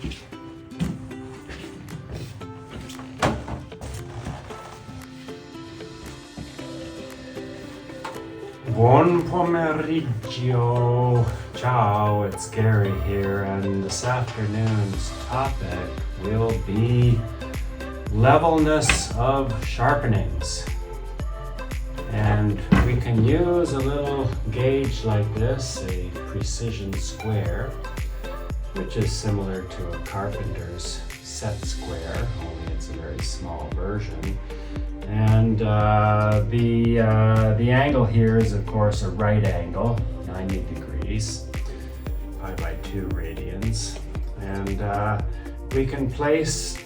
Buon pomeriggio. Ciao, it's Gary here, and this afternoon's topic will be levelness of sharpenings. And we can use a little gauge like this, a precision square, which is similar to a carpenter's set square, only it's a very small version. And the angle here is, of course, a right angle, 90 degrees, pi by 2 radians. And we can push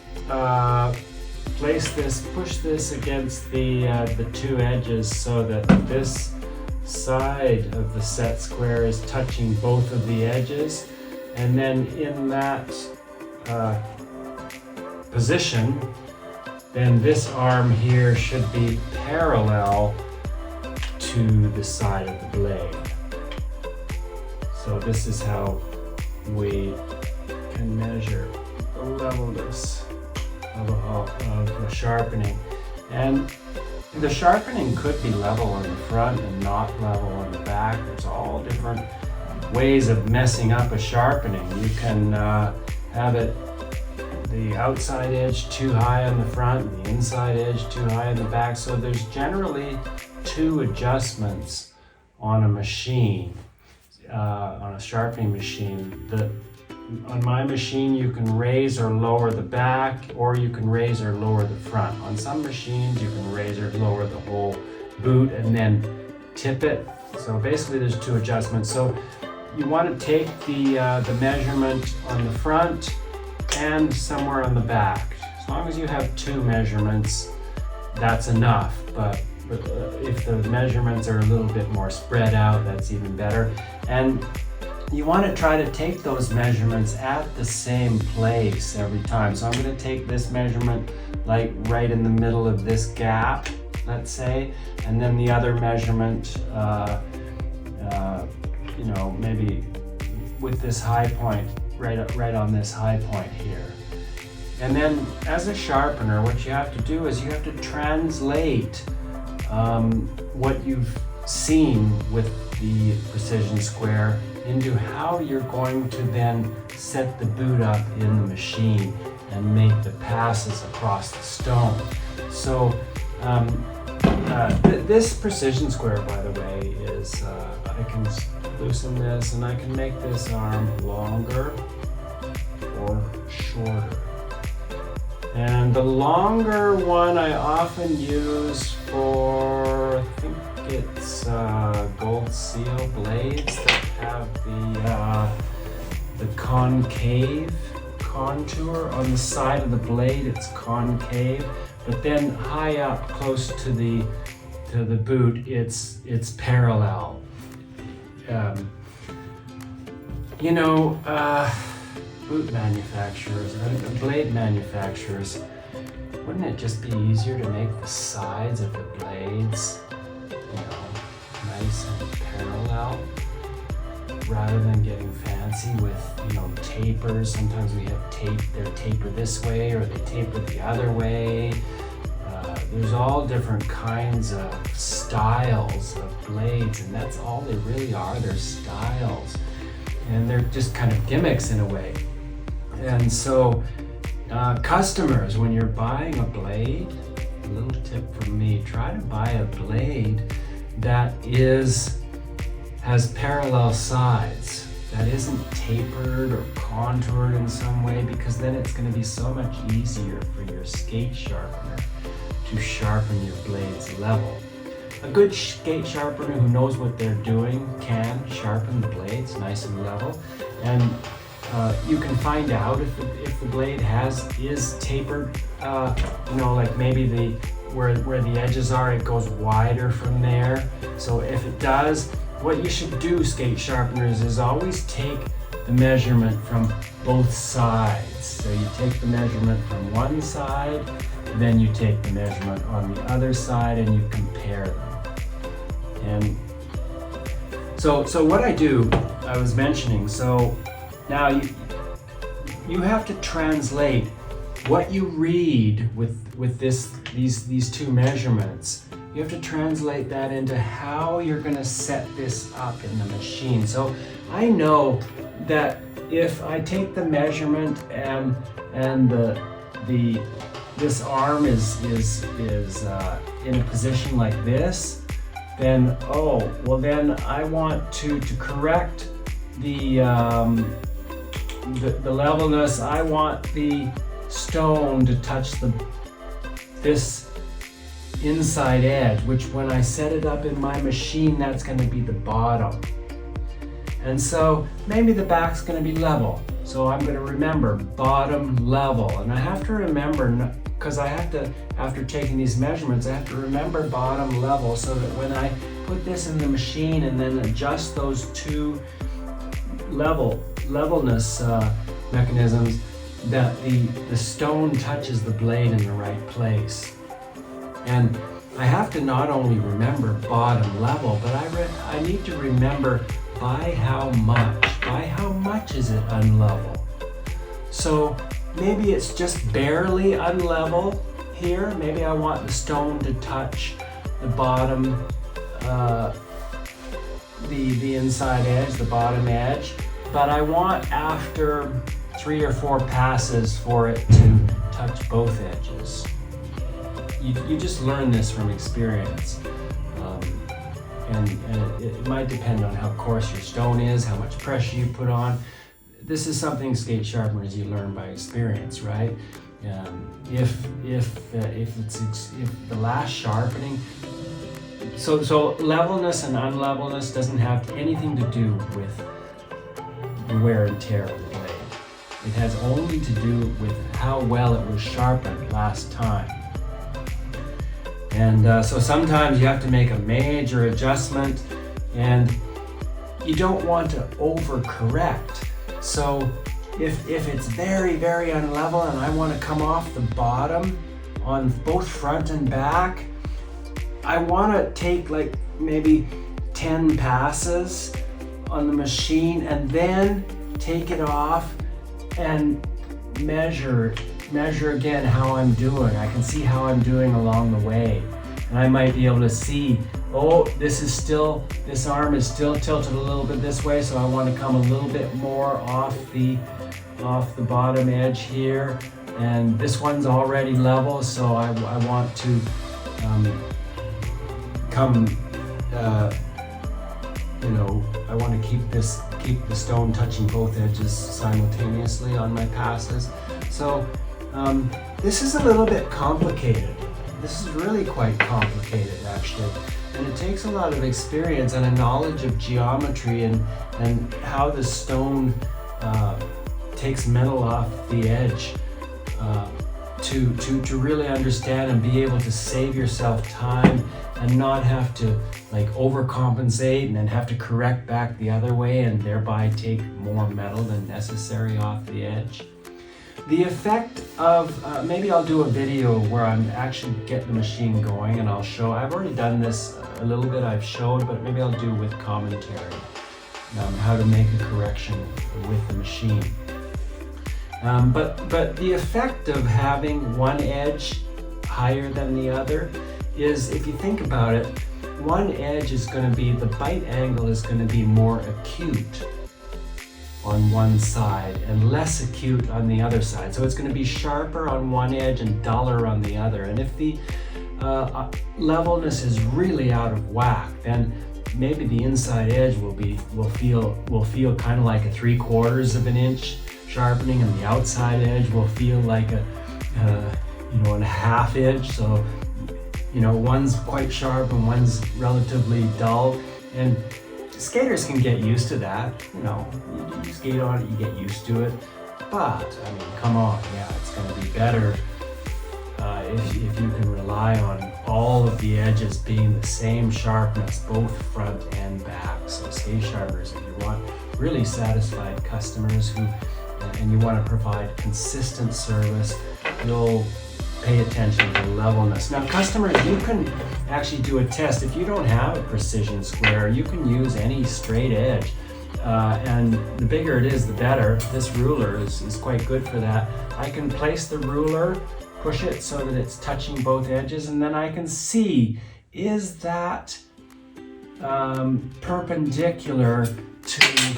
this against the two edges so that this side of the set square is touching both of the edges. And then in that position, then this arm here should be parallel to the side of the blade. So this is how we can measure the levelness of a sharpening. And the sharpening could be level on the front and not level on the back. There's all different ways of messing up a sharpening. You can have it the outside edge too high on the front, the inside edge too high on the back. So there's generally two adjustments on a machine, on a sharpening machine. On my machine, you can raise or lower the back, or you can raise or lower the front. On some machines, you can raise or lower the whole boot and then tip it. So basically there's two adjustments. So you want to take the measurement on the front and somewhere on the back. As long as you have two measurements, that's enough. But if the measurements are a little bit more spread out, that's even better. And you want to try to take those measurements at the same place every time. So I'm going to take this measurement like right in the middle of this gap, let's say, and then the other measurement, maybe with this high point, right on this high point here. And then as a sharpener, what you have to do is you have to translate what you've seen with the precision square into how you're going to then set the boot up in the machine and make the passes across the stone. So this precision square, by the way, is I can loosen this and I can make this arm longer or shorter. And the longer one I often use for, I think it's gold seal blades that have the concave contour on the side of the blade. It's concave, but then high up close to the boot, it's parallel. Boot manufacturers, blade manufacturers, wouldn't it just be easier to make the sides of the blades, nice and parallel, rather than getting fancy with, tapers? Sometimes we have they're tapered this way or they taper the other way. There's all different kinds of styles of blades, and that's all they really are. They're styles, and they're just kind of gimmicks in a way. And so customers, when you're buying a blade, a little tip from me, try to buy a blade that has parallel sides, that isn't tapered or contoured in some way, because then it's going to be so much easier for your skate sharpener to sharpen your blades level. A good skate sharpener who knows what they're doing can sharpen the blades nice and level, and you can find out if the blade is tapered, like maybe where the edges are, it goes wider from there. So if it does, what you should do, skate sharpeners, is always take the measurement from both sides. So you take the measurement from one side, then you take the measurement on the other side, and you compare them. And so what I do, I was mentioning, so now you have to translate what you read with these two measurements. You have to translate that into how you're going to set this up in the machine. So I know that if I take the measurement and this arm is in a position like this, then then I want to correct the levelness. I want the stone to touch this inside edge, which when I set it up in my machine, that's going to be the bottom. And so maybe the back's going to be level. So I'm going to remember bottom level. And I have to remember, because I have to, after taking these measurements, I have to remember bottom level so that when I put this in the machine and then adjust those two levelness mechanisms, that the stone touches the blade in the right place. And I have to not only remember bottom level, but I need to remember by how much is it unlevel. So maybe it's just barely unlevel here. Maybe I want the stone to touch the bottom, the inside edge, the bottom edge, but I want after 3 or 4 passes for it to touch both edges. You just learn this from experience. And it might depend on how coarse your stone is, how much pressure you put on. This is something skate sharpeners you learn by experience, right? If the last sharpening, so levelness and unlevelness doesn't have anything to do with the wear and tear of the blade. It has only to do with how well it was sharpened last time. And so sometimes you have to make a major adjustment, and you don't want to overcorrect. So if it's very, very unlevel and I want to come off the bottom on both front and back, I want to take like maybe 10 passes on the machine and then take it off and measure again how I'm doing. I can see how I'm doing along the way. And I might be able to see, this arm is still tilted a little bit this way, so I want to come a little bit more off the bottom edge here. And this one's already level, so I want to I want to keep the stone touching both edges simultaneously on my passes. So this is a little bit complicated. This is really quite complicated, actually. And it takes a lot of experience and a knowledge of geometry and how the stone takes metal off the edge to really understand and be able to save yourself time and not have to like overcompensate and then have to correct back the other way and thereby take more metal than necessary off the edge. The effect of, maybe I'll do a video where I'm actually getting the machine going and I'll show, I've already done this a little bit, I've showed, but maybe I'll do with commentary, how to make a correction with the machine. But the effect of having one edge higher than the other is, if you think about it, one edge is going to be, the bite angle is going to be more acute on one side and less acute on the other side. So it's going to be sharper on one edge and duller on the other. And if the levelness is really out of whack, then maybe the inside edge will feel kind of like a 3/4 of an inch sharpening, and the outside edge will feel like a 1/2 inch. So one's quite sharp and one's relatively dull, and skaters can get used to that. You skate on it, you get used to it. But I mean, come on, yeah, it's going to be better if you can rely on all of the edges being the same sharpness, both front and back. So skate sharpeners, if you want really satisfied customers and you want to provide consistent service, you'll pay attention to levelness. Now customers, you can actually do a test. If you don't have a precision square, you can use any straight edge. and the bigger it is, the better. This ruler is quite good for that. I can place the ruler, push it so that it's touching both edges, and then I can see, is that perpendicular to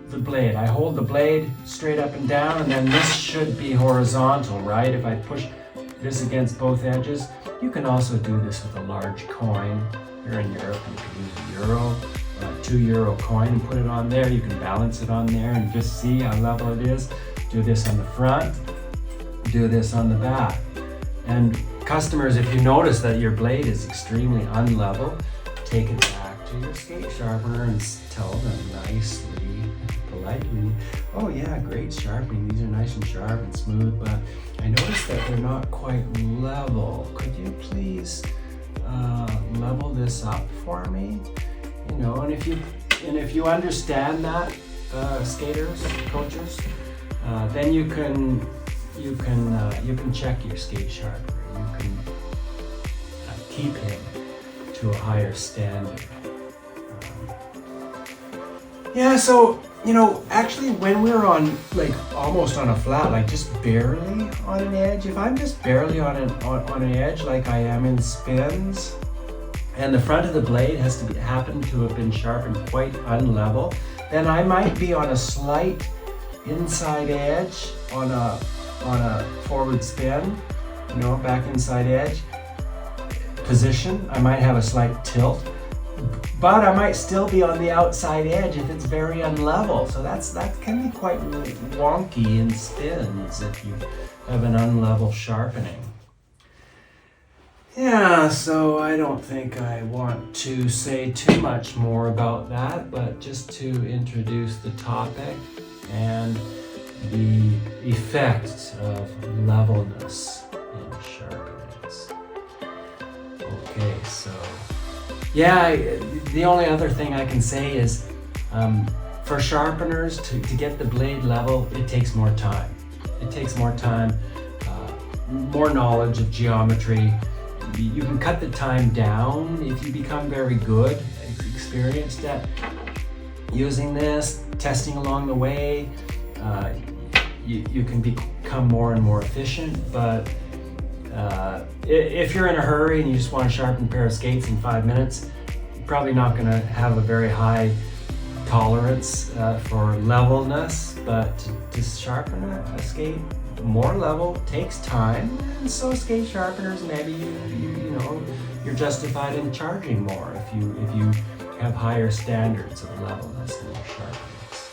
the blade. I hold the blade straight up and down, and then this should be horizontal, right? If I push this against both edges. You can also do this with a large coin. Here in Europe, you can use a euro, €2 coin, and put it on there. You can balance it on there and just see how level it is. Do this on the front, do this on the back. And customers, if you notice that your blade is extremely unlevel, take it back to your skate sharpener and tell them nicely, politely, oh yeah, great sharpening. These are nice and sharp and smooth, but I noticed that they're not quite level. Could you please level this up for me? You know, and if you understand that, skaters, coaches, then you can check your skate sharpener. You can keep him to a higher standard. Yeah, so, you know, actually when we're on, like, almost on a flat, like just barely on an edge, if I'm just barely on an edge like I am in spins, and the front of the blade has to happen to have been sharpened quite unlevel, then I might be on a slight inside edge on a forward spin, you know, back inside edge position. I might have a slight tilt, but I might still be on the outside edge if it's very unlevel. So that can be quite wonky in spins if you have an unlevel sharpening. Yeah, so I don't think I want to say too much more about that, but just to introduce the topic and the effects of levelness in sharpenings. Okay, so yeah, the only other thing I can say is for sharpeners to get the blade level, it takes more time. It takes more time, more knowledge of geometry. You can cut the time down if you become very good, experienced at using this, testing along the way. You can become more and more efficient, but if you're in a hurry and you just want to sharpen a pair of skates in 5 minutes, you're probably not going to have a very high tolerance for levelness, but to sharpen a skate more level takes time, and so skate sharpeners, maybe you know, you're justified in charging more if you have higher standards of levelness in your sharpenings.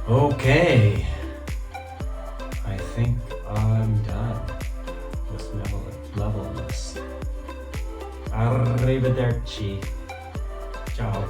Okay, I think I'm done with levelness. Arrivederci. Ciao.